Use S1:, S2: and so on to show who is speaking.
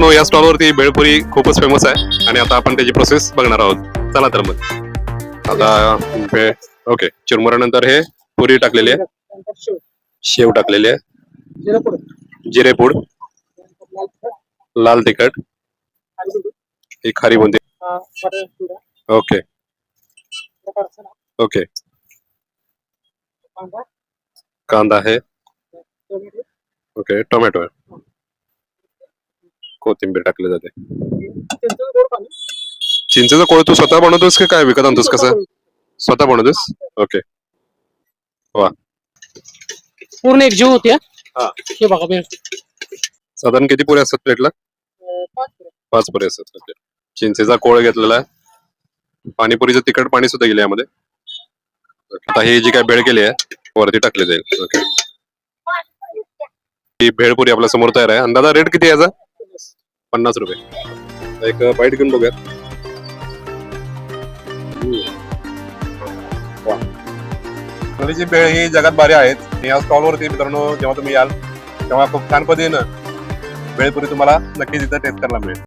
S1: मित्रांनो, या स्टॉलवरती भेळपुरी खूपच फेमस आहे आणि आता आपण त्याची प्रोसेस बघणार आहोत. चला तर मग आता भेळ ओके. चिरमुऱ्यानंतर हे पुरी टाकलेली आहे, शेव टाकलेली आहे, जिरेपूड, लाल तिखट, ही खारी बुंदी. Okay okay. कांदा आहे, ओके. टोमॅटो आहे, कोथिंबीर टाकली जाते. चिंचेचं कोळ तू स्वतः बनवतोस की काय विकत आणतोस? कसं स्वतः बनवतोस? ओके. वा.
S2: पूर्ण एक जीव होते.
S1: हा.
S2: हे बघा भेळ.
S1: साधारण किती पुऱ्या असतात प्लेटला? 5 पुऱ्या असतात. ओके. चिंचेचा कोळ घेतलेला आहे, पाणीपुरीचं तिखट पाणी सुद्धा गेले यामध्ये. आता ही जी काय भेळ केली आहे वरती टाकली जाईल. ओके. ही भेळपुरी आपल्या समोर तयार आहे. अंदाजा रेट किती आहे याचा? 50 रुपये. एक बाईट घेऊन बघूया. पुरीची भेळ ही जगात भारी आहेत. या स्टॉलवरती मित्रांनो जेव्हा तुम्ही याल तेव्हा खूप छान पद्धतीनं भेळपुरी तुम्हाला नक्कीच इथं टेस्ट करायला मिळेल.